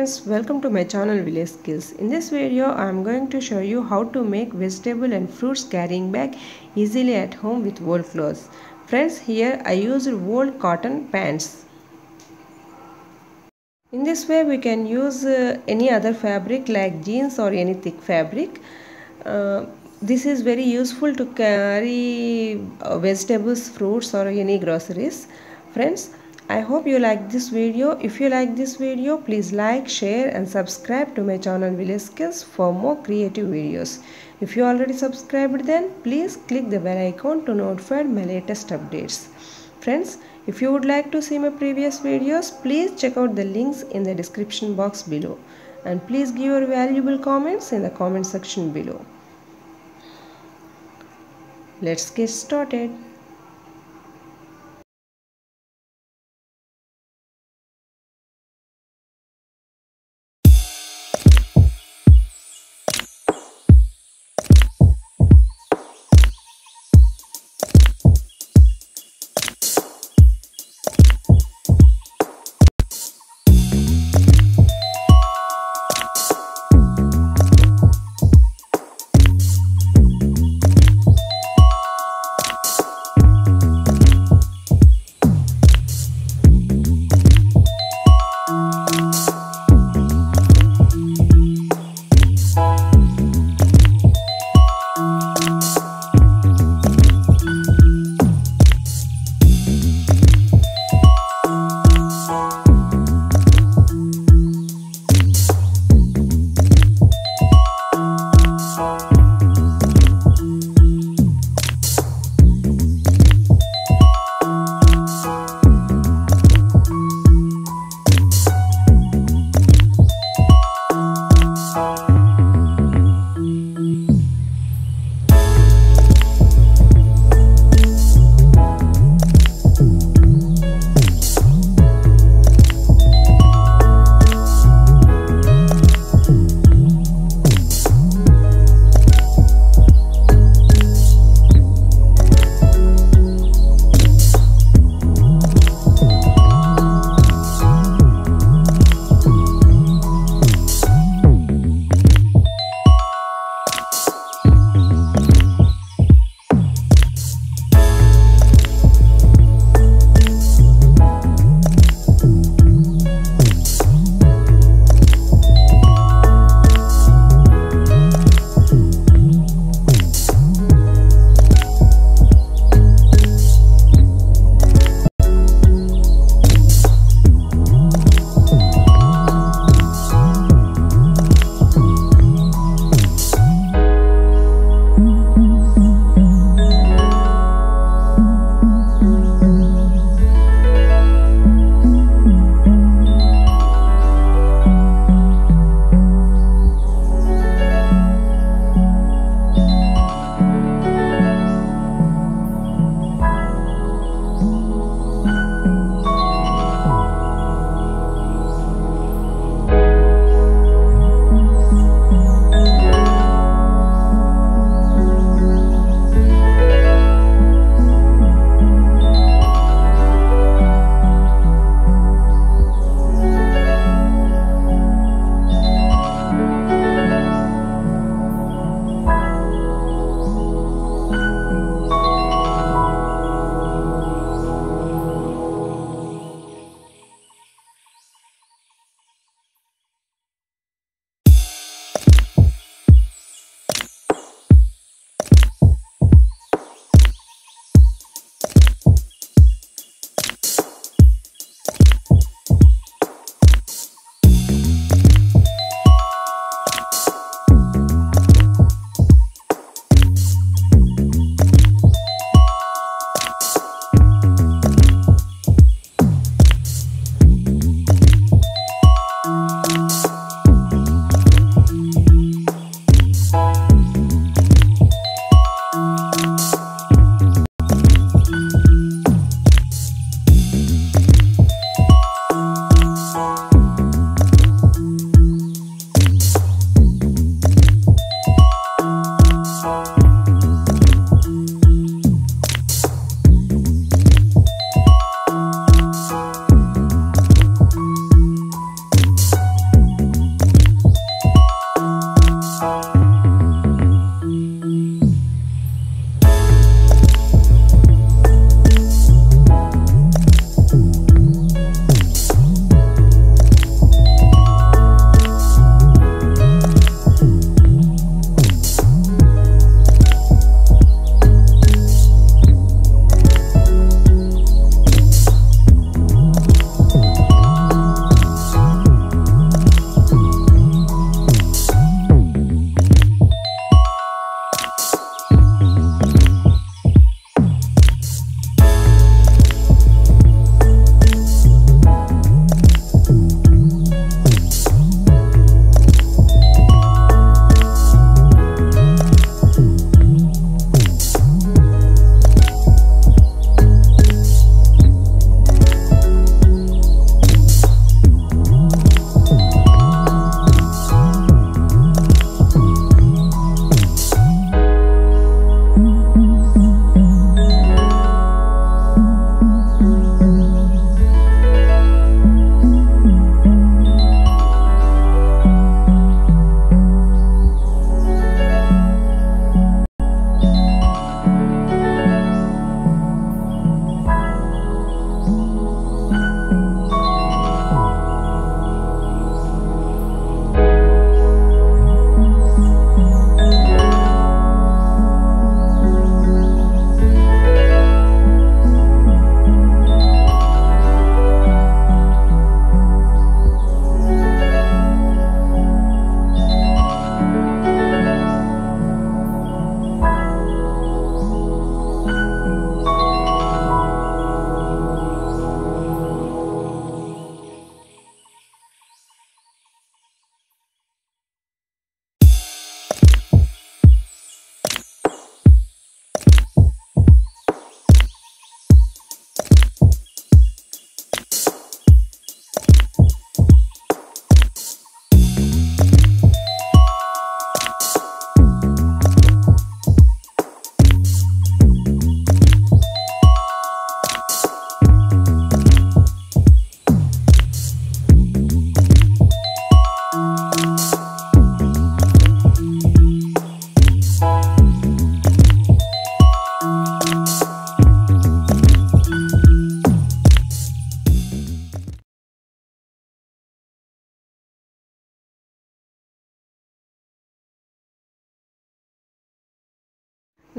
friends, welcome to my channel Village Skills. In this video I am going to show you how to make vegetable and fruits carrying bag easily at home with old clothes. Friends, here I used old cotton pants. In this way we can use any other fabric like jeans or any thick fabric. This is very useful to carry vegetables, fruits or any groceries. Friends, I hope you like this video. If you like this video, please like, share and subscribe to my channel Village Skills for more creative videos. If you already subscribed, then please click the bell icon to notify my latest updates. Friends, if you would like to see my previous videos, please check out the links in the description box below. And please give your valuable comments in the comment section below. Let's get started.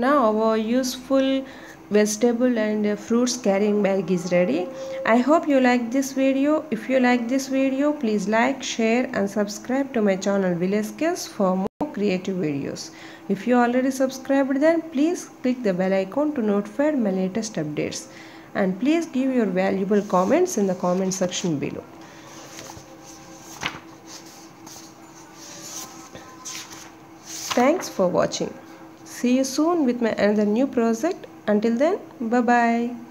Now our useful vegetable and fruits carrying bag is ready. I hope you like this video. If you like this video, please like, share and subscribe to my channel Village Skills for more creative videos. If you already subscribed, then please click the bell icon to notify my latest updates. And please give your valuable comments in the comment section below. Thanks for watching. See you soon with my another new project. Until then, bye bye.